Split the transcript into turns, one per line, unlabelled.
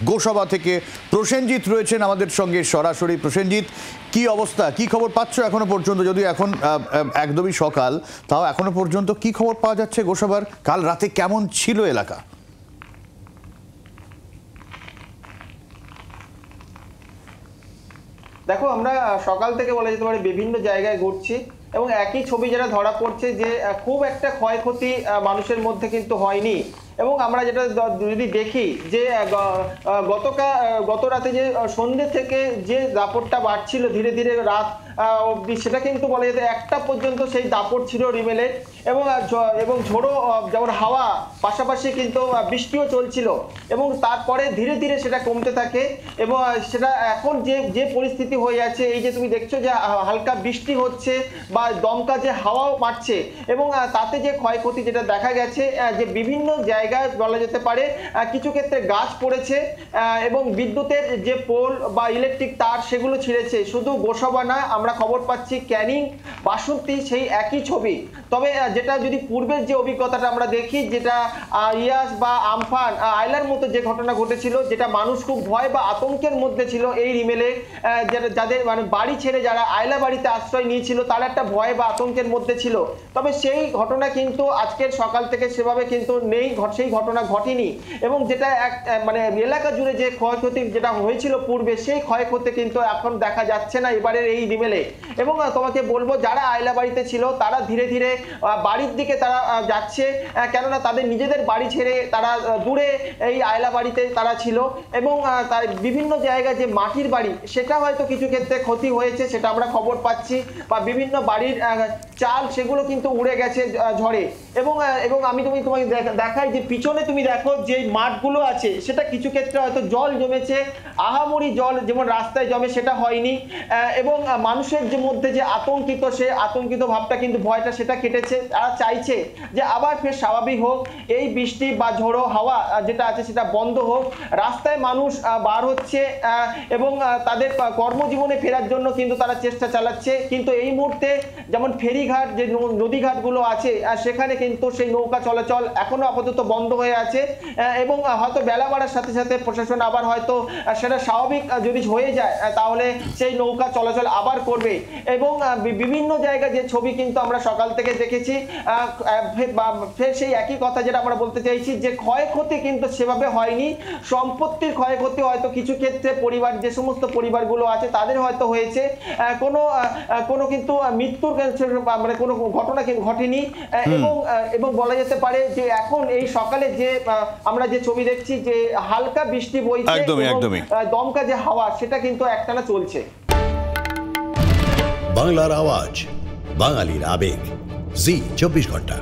গোসবা থেকে প্রসেনজিৎ রয়েছেন আমাদের সঙ্গে সরাসরি। প্রসেনজিৎ, কি অবস্থা, কি খবর পাচ্ছ এখনো পর্যন্ত? যদিও এখন একদমই সকাল, তাও এখনো পর্যন্ত কি খবর পাওয়া যাচ্ছে গোসবার? কাল রাতে কেমন ছিল এলাকা?
দেখো, আমরা সকাল থেকে বলা যেতে পারে বিভিন্ন জায়গায় ঘুরছি এবং একই ছবি যেটা ধরা পড়ছে যে খুব একটা ক্ষয়ক্ষতি মানুষের মধ্যে কিন্তু হয়নি। এবং আমরা যেটা যদি দেখি যে গত রাতে যে সন্ধ্যে থেকে যে দাপটটা বাড়ছিল ধীরে ধীরে রাত অবধি, সেটা কিন্তু বলা যেত একটা পর্যন্ত সেই দাপট ছিল রিমেলের। এবং ঝোড়ো যেমন হাওয়া, পাশাপাশি কিন্তু বৃষ্টিও চলছিল এবং তারপরে ধীরে ধীরে সেটা কমতে থাকে। এবং সেটা এখন যে পরিস্থিতি হয়ে আছে, এই যে তুমি দেখছো যে হালকা বৃষ্টি হচ্ছে বা দমকা যে হাওয়াও মারছে, এবং তাতে যে ক্ষয়ক্ষতি যেটা দেখা গেছে যে বিভিন্ন জায়গায় বলা যেতে পারে কিছু ক্ষেত্রে গাছ পড়েছে এবং বিদ্যুতের যে পোল বা ইলেকট্রিক তার সেগুলো ছিঁড়েছে। শুধু গোসবা না, আমরা খবর পাচ্ছি ক্যানিং, বাসন্তী সেই একই ছবি। তবে যেটা যদি পূর্বের যে অভিজ্ঞতাটা আমরা দেখি, যেটা ইয়াস বা আমফান, আইলার মতো যে ঘটনা ঘটেছিল, যেটা মানুষ খুব ভয় বা আতঙ্কের মধ্যে ছিল এই রিমেলে, যাদের মানে বাড়ি ছেড়ে যারা আইলা বাড়িতে আশ্রয় নিয়েছিল তারা একটা ভয় বা আতঙ্কের মধ্যে ছিল। তবে সেই ঘটনা কিন্তু আজকের সকাল থেকে সেভাবে কিন্তু নেই, সেই ঘটনা ঘটেনি। এবং যেটা মানে এলাকা জুড়ে যে ক্ষয়ক্ষতি যেটা হয়েছিল পূর্বে, সেই ক্ষয়ক্ষতি কিন্তু এখন দেখা যাচ্ছে না এবারের এই রিমেলে। এবং তোমাকে বলবো, যারা আইলা বাড়িতে ছিল তারা ধীরে ধীরে বাড়ির দিকে তারা যাচ্ছে, কেননা তাদের নিজেদের বাড়ি ছেড়ে তারা দূরে এই আইলা বাড়িতে তারা ছিল। এবং তার বিভিন্ন জায়গায় যে মাটির বাড়ি, সেটা হয়তো কিছু ক্ষেত্রে ক্ষতি হয়েছে, সেটা আমরা খবর পাচ্ছি, বা বিভিন্ন বাড়ির চাল সেগুলো কিন্তু উড়ে গেছে ঝড়ে। এবং আমি তোমাকে দেখাই যে পিছনে তুমি দেখো যে মাঠগুলো আছে, সেটা কিছু ক্ষেত্রে হয়তো জল জমেছে, আহামরি জল যেমন রাস্তায় জমে সেটা হয়নি। এবং মানুষের যে মধ্যে যে আতঙ্কিত, সে আতঙ্কিত ভাবটা কিন্তু ভয়টা সেটা কেটেছে। তারা চাইছে যে আবার ফের স্বাভাবিক হোক, এই বৃষ্টি বা ঝোড়ো হাওয়া যেটা আছে সেটা বন্ধ হোক, রাস্তায় মানুষ বার হচ্ছে এবং তাদের কর্মজীবনে ফেরার জন্য কিন্তু তারা চেষ্টা চালাচ্ছে। কিন্তু এই মুহূর্তে যেমন ফেরিঘাট, যে নদীঘাটগুলো আছে, সেখানে কিন্তু সেই নৌকা চলাচল এখনো আপাতত বন্ধ হয়ে আছে। এবং হয়তো বেলা বাড়ার সাথে সাথে প্রশাসন আবার হয়তো সেটা স্বাভাবিক যদি হয়ে যায়, তাহলে সেই নৌকা চলাচল আবার করবে। এবং বিভিন্ন জায়গায় যে ছবি কিন্তু আমরা সকাল থেকে দেখেছি, ফের সেই একই কথা যেটা আমরা বলতে চাইছি, যে ক্ষয়ক্ষতি কিন্তু সেভাবে হয়নি। সম্পত্তির ক্ষয়ক্ষতি হয়তো কিছু ক্ষেত্রে পরিবার, যে সমস্ত পরিবারগুলো আছে তাদের হয়তো হয়েছে, কোনো কিন্তু মৃত্যুর মানে কোনো ঘটনা কিন্তু ঘটেনি। এবং বলা যেতে পারে যে এখন এই সকালে যে আমরা যে ছবি দেখছি, যে হালকা বৃষ্টি বইছে, দমকা যে হাওয়া সেটা কিন্তু একটানা চলছে।
বাংলার আওয়াজ, বাঙালির আবেগ, জি 24 ঘন্টা।